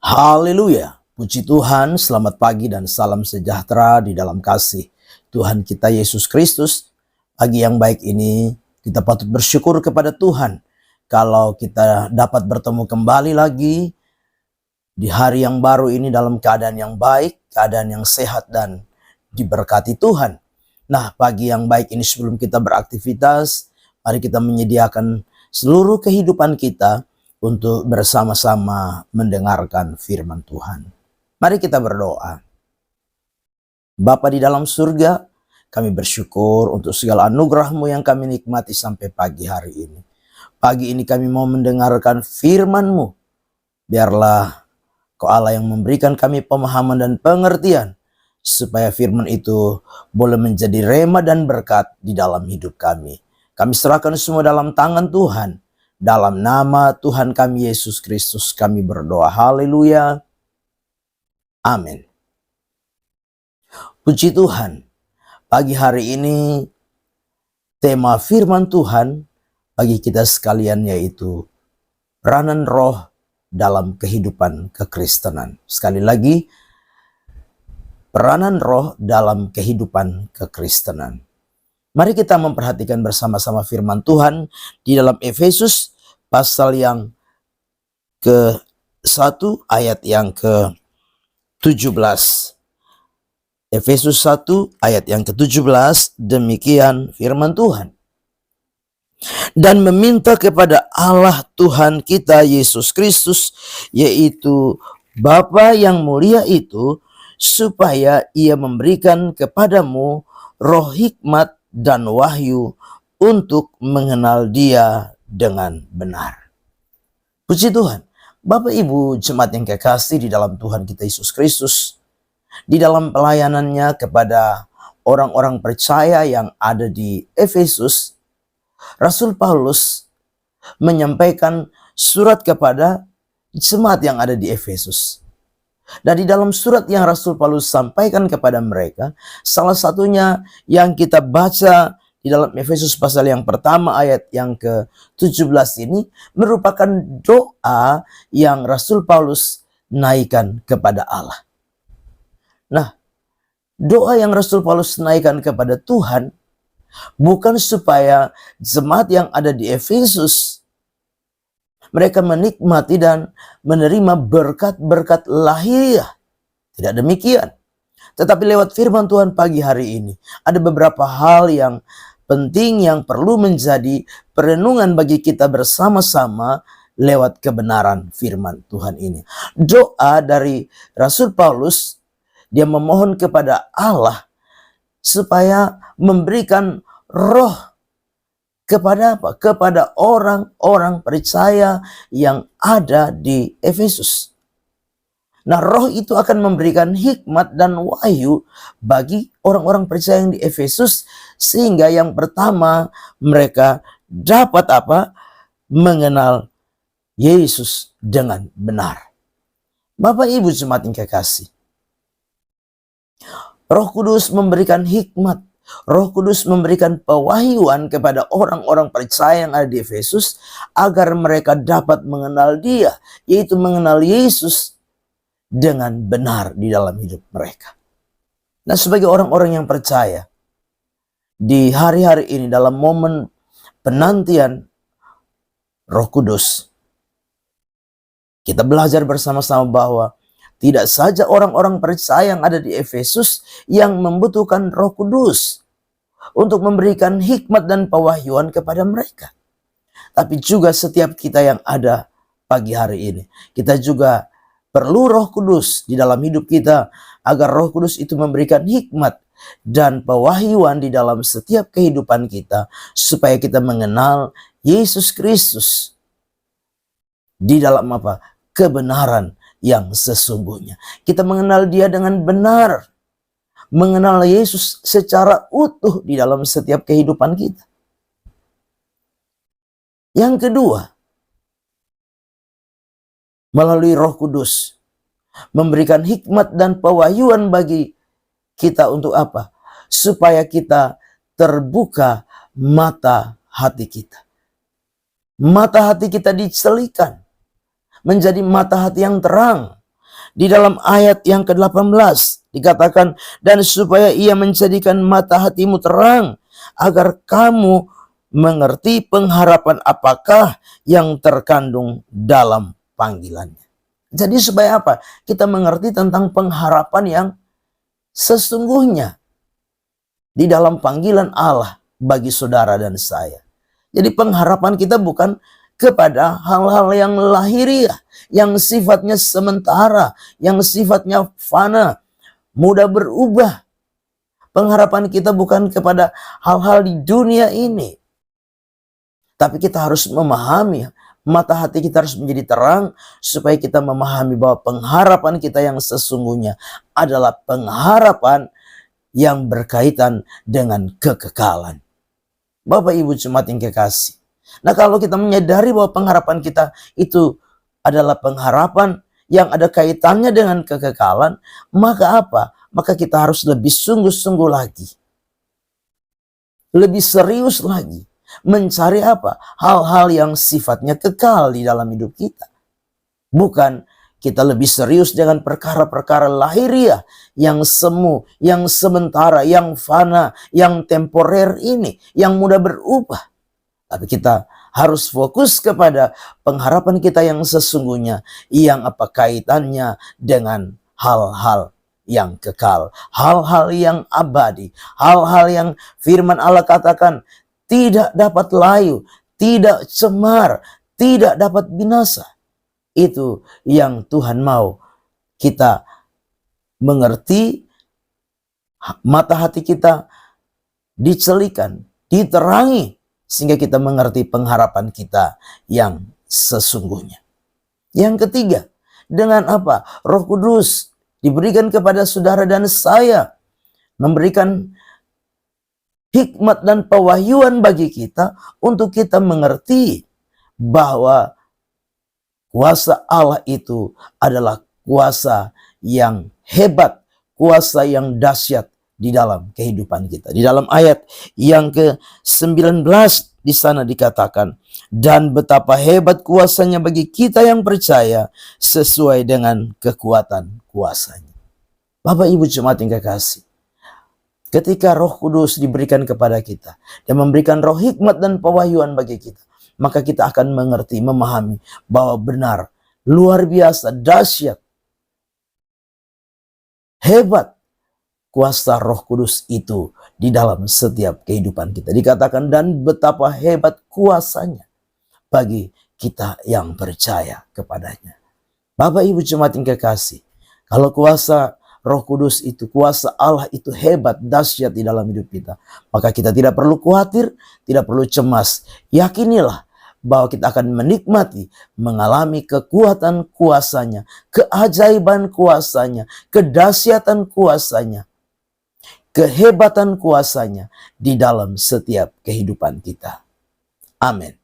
Haleluya, puji Tuhan, selamat pagi dan salam sejahtera di dalam kasih Tuhan kita Yesus Kristus. Pagi yang baik ini kita patut bersyukur kepada Tuhan kalau kita dapat bertemu kembali lagi di hari yang baru ini dalam keadaan yang baik, keadaan yang sehat dan diberkati Tuhan. Nah, pagi yang baik ini sebelum kita beraktivitas, mari kita menyediakan seluruh kehidupan kita untuk bersama-sama mendengarkan firman Tuhan. Mari kita berdoa. Bapa di dalam surga, kami bersyukur untuk segala anugerah-Mu yang kami nikmati sampai pagi hari ini. Pagi ini kami mau mendengarkan firman-Mu. Biarlah Kau Allah yang memberikan kami pemahaman dan pengertian, supaya firman itu boleh menjadi rema dan berkat di dalam hidup kami. Kami serahkan semua dalam tangan Tuhan. Dalam nama Tuhan kami Yesus Kristus kami berdoa. Haleluya. Amin. Puji Tuhan. Pagi hari ini tema firman Tuhan bagi kita sekalian yaitu peranan roh dalam kehidupan kekristenan. Sekali lagi, peranan roh dalam kehidupan kekristenan. Mari kita memperhatikan bersama-sama firman Tuhan di dalam Efesus pasal yang ke-1 ayat yang ke-17. Efesus 1 ayat yang ke-17, demikian firman Tuhan. Dan meminta kepada Allah Tuhan kita Yesus Kristus, yaitu Bapa yang mulia itu, supaya Ia memberikan kepadamu roh hikmat dan wahyu untuk mengenal Dia dengan benar. Puji Tuhan. Bapak Ibu jemaat yang kekasih di dalam Tuhan kita Yesus Kristus, di dalam pelayanannya kepada orang-orang percaya yang ada di Efesus, Rasul Paulus menyampaikan surat kepada jemaat yang ada di Efesus. Dan di dalam surat yang Rasul Paulus sampaikan kepada mereka, salah satunya yang kita baca di dalam Efesus pasal yang pertama ayat yang ke-17 ini merupakan doa yang Rasul Paulus naikkan kepada Allah. Nah, doa yang Rasul Paulus naikkan kepada Tuhan bukan supaya jemaat yang ada di Efesus mereka menikmati dan menerima berkat-berkat lahiriah. Tidak demikian. Tetapi lewat firman Tuhan pagi hari ini, ada beberapa hal yang penting yang perlu menjadi perenungan bagi kita bersama-sama lewat kebenaran firman Tuhan ini. Doa dari Rasul Paulus, dia memohon kepada Allah supaya memberikan roh kepada apa? Kepada orang-orang percaya yang ada di Efesus. Nah, roh itu akan memberikan hikmat dan wahyu bagi orang-orang percaya yang di Efesus, sehingga yang pertama mereka dapat apa? Mengenal Yesus dengan benar. Bapak Ibu jemaat yang kekasih, Roh Kudus memberikan hikmat, Roh Kudus memberikan pewahyuan kepada orang-orang percaya yang ada di Efesus agar mereka dapat mengenal Dia, yaitu mengenal Yesus dengan benar di dalam hidup mereka. Nah, sebagai orang-orang yang percaya, di hari-hari ini dalam momen penantian Roh Kudus, kita belajar bersama-sama bahwa tidak saja orang-orang percaya yang ada di Efesus yang membutuhkan Roh Kudus untuk memberikan hikmat dan pewahyuan kepada mereka, tapi juga setiap kita yang ada pagi hari ini. Kita juga perlu Roh Kudus di dalam hidup kita agar Roh Kudus itu memberikan hikmat dan pewahyuan di dalam setiap kehidupan kita supaya kita mengenal Yesus Kristus di dalam apa? Kebenaran yang sesungguhnya. Kita mengenal Dia dengan benar. Mengenal Yesus secara utuh di dalam setiap kehidupan kita. Yang kedua, melalui Roh Kudus memberikan hikmat dan pewahyuan bagi kita untuk apa? Supaya kita terbuka mata hati kita. Mata hati kita dicelikan menjadi mata hati yang terang, Di dalam ayat yang ke-18 dikatakan, dan supaya ia menjadikan mata hatimu terang, agar kamu mengerti pengharapan apakah yang terkandung dalam panggilannya. Jadi supaya apa? Kita mengerti tentang pengharapan yang sesungguhnya di dalam panggilan Allah bagi saudara dan saya. Jadi pengharapan kita bukan kepada hal-hal yang lahiriah, yang sifatnya sementara, yang sifatnya fana, mudah berubah. Pengharapan kita bukan kepada hal-hal di dunia ini. Tapi kita harus memahami, mata hati kita harus menjadi terang, supaya kita memahami bahwa pengharapan kita yang sesungguhnya adalah pengharapan yang berkaitan dengan kekekalan. Bapak Ibu jemaat yang kekasih. Nah, kalau kita menyadari bahwa pengharapan kita itu adalah pengharapan yang ada kaitannya dengan kekekalan, maka apa? Maka kita harus lebih sungguh-sungguh lagi. Lebih serius lagi. Mencari apa? Hal-hal yang sifatnya kekal di dalam hidup kita. Bukan kita lebih serius dengan perkara-perkara lahiriah yang semu, yang sementara, yang fana, yang temporer ini, yang mudah berubah. Tapi kita harus fokus kepada pengharapan kita yang sesungguhnya, yang apa kaitannya dengan hal-hal yang kekal, hal-hal yang abadi, hal-hal yang firman Allah katakan tidak dapat layu, tidak cemar, tidak dapat binasa. Itu yang Tuhan mau kita mengerti, mata hati kita dicelikan, diterangi, sehingga kita mengerti pengharapan kita yang sesungguhnya. Yang ketiga, dengan apa? Roh Kudus diberikan kepada saudara dan saya, memberikan hikmat dan pewahyuan bagi kita untuk kita mengerti bahwa kuasa Allah itu adalah kuasa yang hebat, kuasa yang dahsyat di dalam kehidupan kita. Di dalam ayat yang ke-19 di sana dikatakan, dan betapa hebat kuasanya bagi kita yang percaya sesuai dengan kekuatan kuasanya. Bapak Ibu jemaat yang kekasih, ketika Roh Kudus diberikan kepada kita dan memberikan roh hikmat dan pewahyuan bagi kita, maka kita akan mengerti, memahami bahwa benar, luar biasa, dahsyat, hebat kuasa Roh Kudus itu di dalam setiap kehidupan kita. Dikatakan, dan betapa hebat kuasanya bagi kita yang percaya kepadanya. Bapak Ibu jemaat yang kekasih, kalau kuasa Roh Kudus itu, kuasa Allah itu hebat, dahsyat di dalam hidup kita, maka kita tidak perlu khawatir, tidak perlu cemas. Yakinilah bahwa kita akan menikmati, mengalami kekuatan kuasanya, keajaiban kuasanya, kedahsyatan kuasanya, kehebatan kuasanya di dalam setiap kehidupan kita. Amin.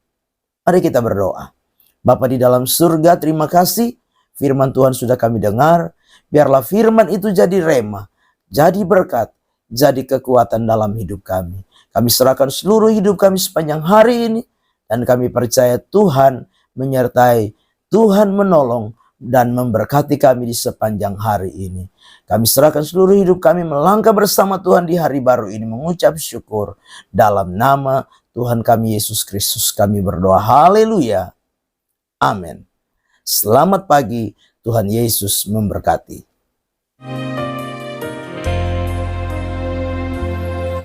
Mari kita berdoa. Bapa di dalam surga, terima kasih firman Tuhan sudah kami dengar. Biarlah firman itu jadi rema, jadi berkat, jadi kekuatan dalam hidup kami. Kami serahkan seluruh hidup kami sepanjang hari ini, dan kami percaya Tuhan menyertai, Tuhan menolong dan memberkati kami di sepanjang hari ini. Kami serahkan seluruh hidup kami melangkah bersama Tuhan di hari baru ini, mengucap syukur dalam nama Tuhan kami Yesus Kristus kami berdoa. Haleluya. Amin. Selamat pagi, Tuhan Yesus memberkati.